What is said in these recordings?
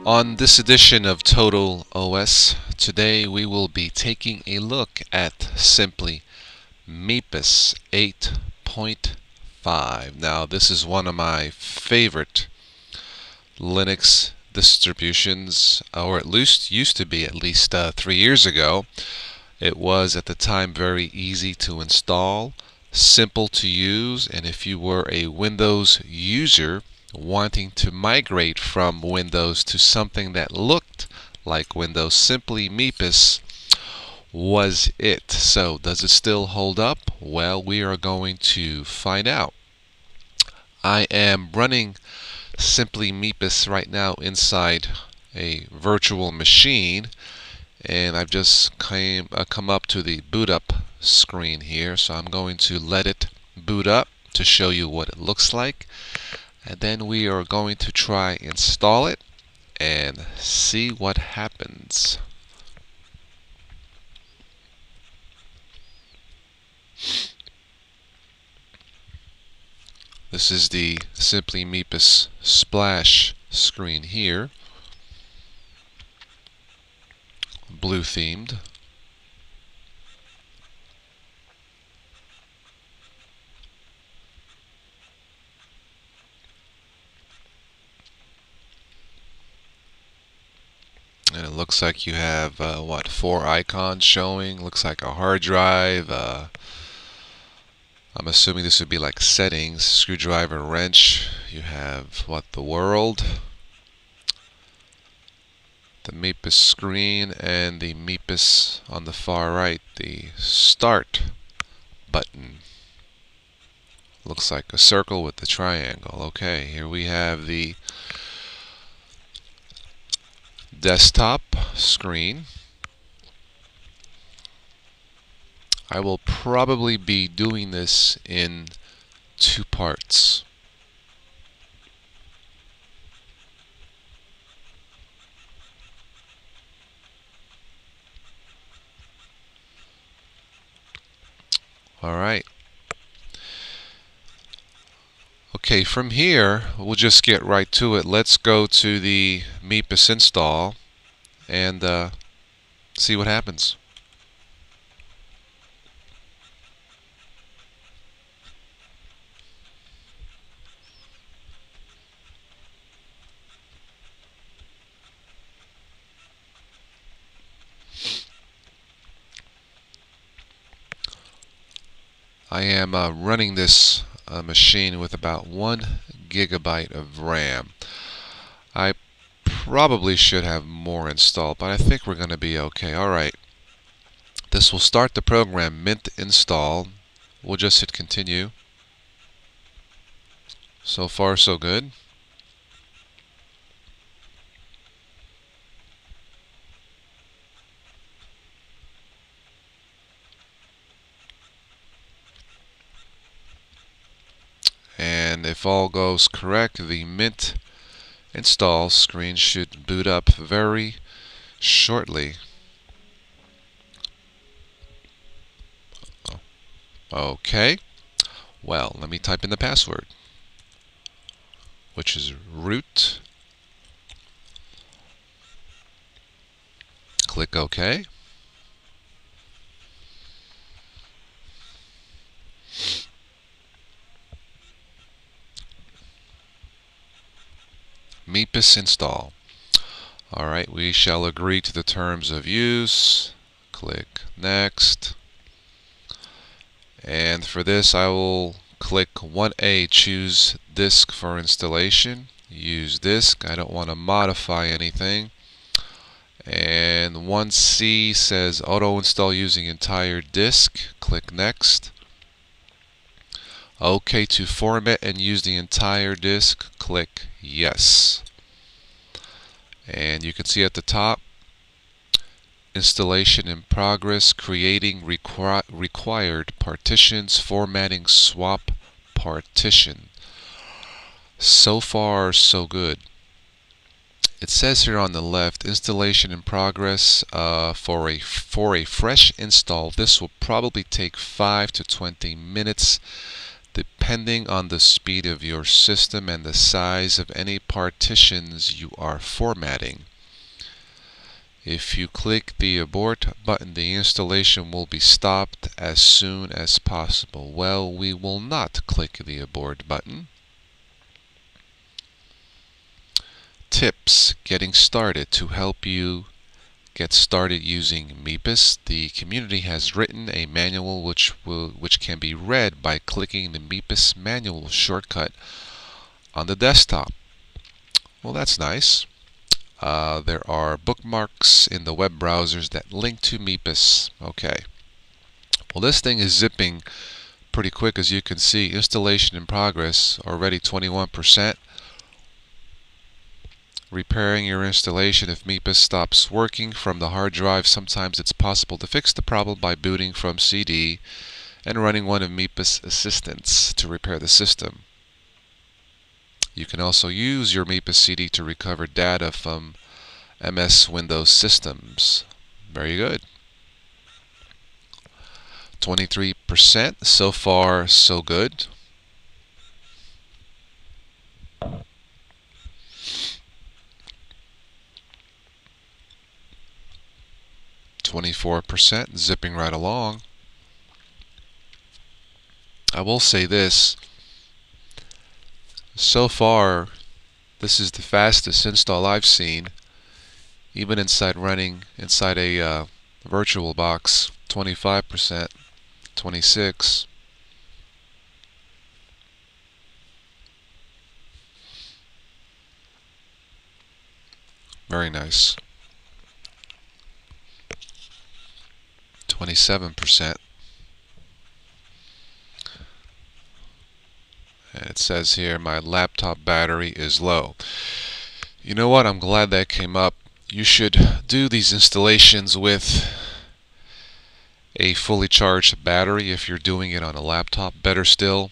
On this edition of Total OS, today we will be taking a look at SimplyMepis 8.5. Now, this is one of my favorite Linux distributions, or at least used to be at least 3 years ago. It was at the time very easy to install, simple to use, and if you were a Windows user wanting to migrate from Windows to something that looked like Windows, SimplyMepis was it. So does it still hold up? Well, we are going to find out. I am running SimplyMepis right now inside a virtual machine, and I've just come up to the boot up screen here, so I'm going to let it boot up to show you what it looks like, and then we are going to try install it and see what happens. This is the SimplyMepis splash screen here, blue themed. And it looks like you have, 4 icons showing. Looks like a hard drive. I'm assuming this would be like settings, screwdriver, wrench. You have, the world, the Mepis screen, and the Mepis on the far right, the start button. Looks like a circle with the triangle. Okay, here we have the desktop screen. I will probably be doing this in 2 parts. Alright. Okay, from here, we'll just get right to it. Let's go to the Mepis install and see what happens. I am running this machine with about 1 gigabyte of RAM. I probably should have more installed, but I think we're going to be okay. Alright, this will start the program mint install. We'll just hit continue. So far so good. And if all goes correct, the mint install screen should boot up very shortly. Okay, well, let me type in the password, which is root. Click OK. Mepis install. Alright, we shall agree to the terms of use. Click Next. And for this, I will click 1A, choose disk for installation. Use disk. I don't want to modify anything. And 1C says auto install using entire disk. Click Next. OK to format and use the entire disk. Click Yes. And you can see at the top, installation in progress, creating required partitions, formatting swap partition. So far, so good. It says here on the left, installation in progress. For a fresh install, this will probably take 5 to 20 minutes. depending on the speed of your system and the size of any partitions you are formatting. If you click the abort button, the installation will be stopped as soon as possible. Well, we will not click the abort button. Tips getting started. To help you get started using MEPIS, the community has written a manual which can be read by clicking the MEPIS manual shortcut on the desktop. Well, that's nice. There are bookmarks in the web browsers that link to MEPIS. Okay. Well, this thing is zipping pretty quick, as you can see. Installation in progress, already 21%. Repairing your installation. If MEPIS stops working from the hard drive, sometimes it's possible to fix the problem by booting from CD and running one of MEPIS assistants to repair the system. You can also use your MEPIS CD to recover data from MS Windows systems. Very good. 23%. So far, so good. 24%, zipping right along. I will say this. So far, this is the fastest install I've seen, even running inside a virtual box. 25%, 26%. Very nice. 27%. And it says here, my laptop battery is low. You know what? I'm glad that came up. You should do these installations with a fully charged battery if you're doing it on a laptop. Better still,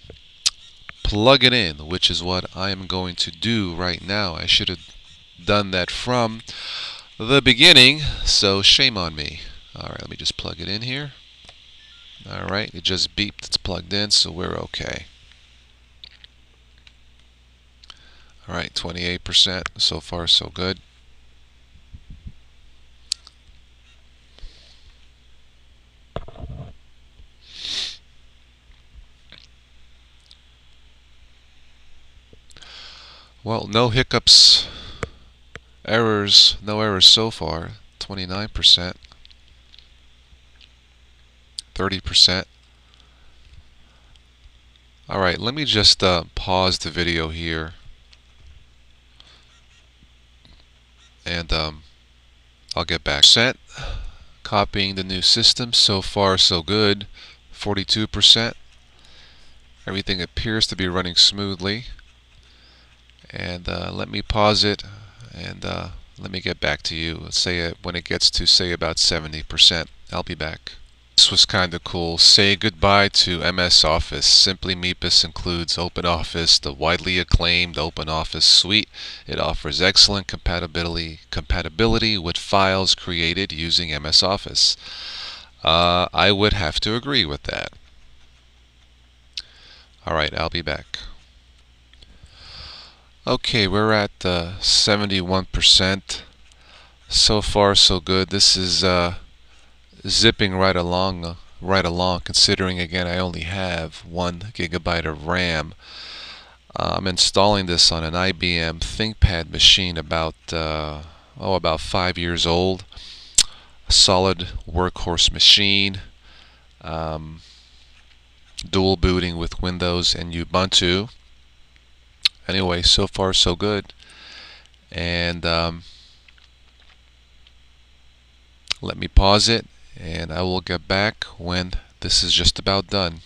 plug it in, which is what I am going to do right now. I should have done that from the beginning, so shame on me. Alright, let me just plug it in here. Alright, it just beeped. It's plugged in, so we're okay. Alright, 28%. So far, so good. Well, no hiccups, errors, no errors so far. 29%. 30%. Alright, let me just pause the video here and I'll get back. Copying the new system. So far so good. 42%. Everything appears to be running smoothly. And let me pause it and let me get back to you. Let's say when it gets to, say, about 70%. I'll be back. This was kind of cool. Say goodbye to MS Office. SimplyMepis includes OpenOffice, the widely acclaimed OpenOffice suite. It offers excellent compatibility with files created using MS Office. I would have to agree with that. Alright, I'll be back. Okay, we're at 71%. So far, so good. This is zipping right along, considering, again, I only have 1 GB of RAM. I'm installing this on an IBM ThinkPad machine about 5 years old. A solid workhorse machine. Dual booting with Windows and Ubuntu. Anyway, so far so good. And let me pause it, and I will get back when this is just about done.